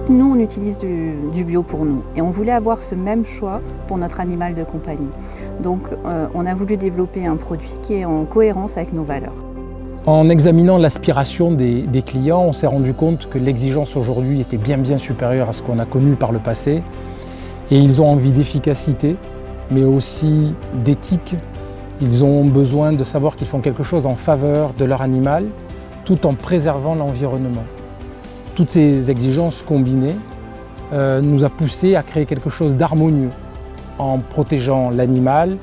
nous, on utilise du bio pour nous et on voulait avoir ce même choix pour notre animal de compagnie. Donc, on a voulu développer un produit qui est en cohérence avec nos valeurs. En examinant l'aspiration des clients, on s'est rendu compte que l'exigence aujourd'hui était bien supérieure à ce qu'on a connu par le passé. Et ils ont envie d'efficacité, mais aussi d'éthique. Ils ont besoin de savoir qu'ils font quelque chose en faveur de leur animal, tout en préservant l'environnement. Toutes ces exigences combinées nous a poussé à créer quelque chose d'harmonieux, en protégeant l'animal,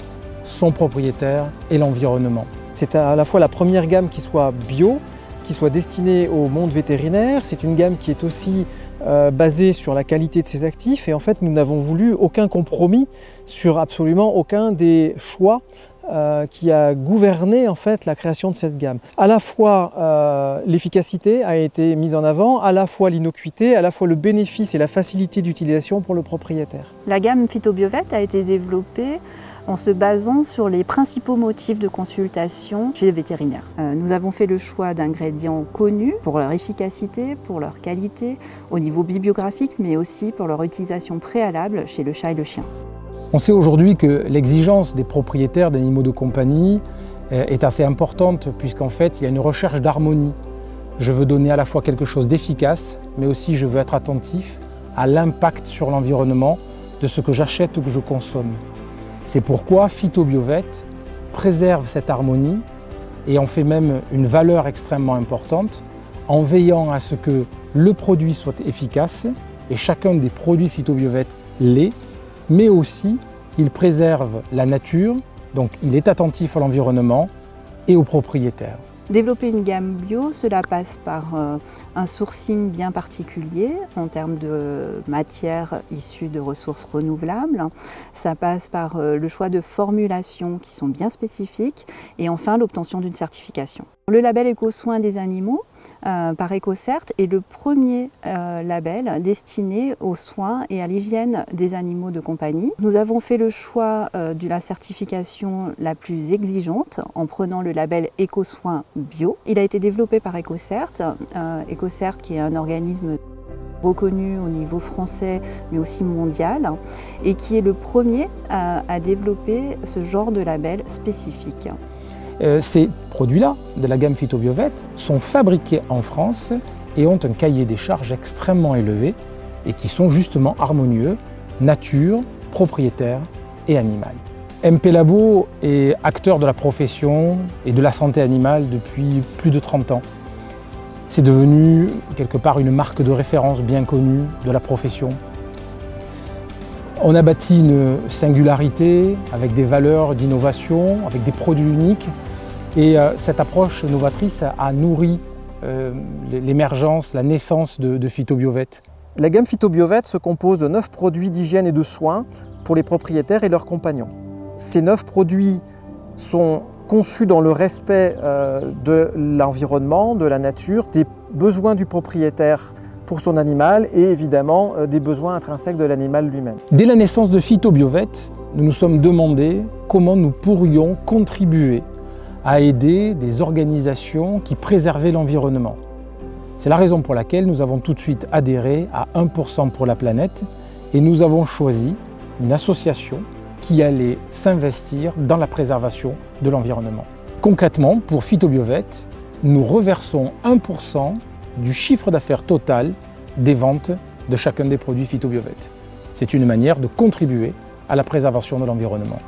son propriétaire et l'environnement. C'est à la fois la première gamme qui soit bio, qui soit destinée au monde vétérinaire. C'est une gamme qui est aussi basée sur la qualité de ses actifs. Et en fait, nous n'avons voulu aucun compromis sur absolument aucun des choix qui a gouverné en fait la création de cette gamme. À la fois l'efficacité a été mise en avant, à la fois l'innocuité, à la fois le bénéfice et la facilité d'utilisation pour le propriétaire. La gamme Phytobiovet a été développée en se basant sur les principaux motifs de consultation chez les vétérinaires. Nous avons fait le choix d'ingrédients connus pour leur efficacité, pour leur qualité, au niveau bibliographique, mais aussi pour leur utilisation préalable chez le chat et le chien. On sait aujourd'hui que l'exigence des propriétaires d'animaux de compagnie est assez importante puisqu'en fait il y a une recherche d'harmonie. Je veux donner à la fois quelque chose d'efficace, mais aussi je veux être attentif à l'impact sur l'environnement de ce que j'achète ou que je consomme. C'est pourquoi Phytobiovet préserve cette harmonie et en fait même une valeur extrêmement importante en veillant à ce que le produit soit efficace et chacun des produits Phytobiovet l'est, mais aussi il préserve la nature, donc il est attentif à l'environnement et aux propriétaires. Développer une gamme bio, cela passe par un sourcing bien particulier en termes de matières issues de ressources renouvelables. Ça passe par le choix de formulations qui sont bien spécifiques et enfin l'obtention d'une certification. Le label Éco-Soins des animaux par EcoCert est le premier label destiné aux soins et à l'hygiène des animaux de compagnie. Nous avons fait le choix de la certification la plus exigeante en prenant le label Éco-Soins bio. Il a été développé par EcoCert, EcoCert qui est un organisme reconnu au niveau français mais aussi mondial et qui est le premier à développer ce genre de label spécifique. Ces produits-là, de la gamme Phytobiovet, sont fabriqués en France et ont un cahier des charges extrêmement élevé et qui sont justement harmonieux, nature, propriétaire et animal. MP Labo est acteur de la profession et de la santé animale depuis plus de 30 ans. C'est devenu quelque part une marque de référence bien connue de la profession. On a bâti une singularité avec des valeurs d'innovation, avec des produits uniques. Et cette approche novatrice a nourri l'émergence, la naissance de Phytobiovet. La gamme Phytobiovet se compose de 9 produits d'hygiène et de soins pour les propriétaires et leurs compagnons. Ces 9 produits sont conçus dans le respect de l'environnement, de la nature, des besoins du propriétaire pour son animal et évidemment des besoins intrinsèques de l'animal lui-même. Dès la naissance de Phytobiovet, nous nous sommes demandé comment nous pourrions contribuer à aider des organisations qui préservaient l'environnement. C'est la raison pour laquelle nous avons tout de suite adhéré à 1% pour la planète et nous avons choisi une association qui allait s'investir dans la préservation de l'environnement. Concrètement, pour Phytobiovet, nous reversons 1% du chiffre d'affaires total des ventes de chacun des produits Phytobiovet. C'est une manière de contribuer à la préservation de l'environnement.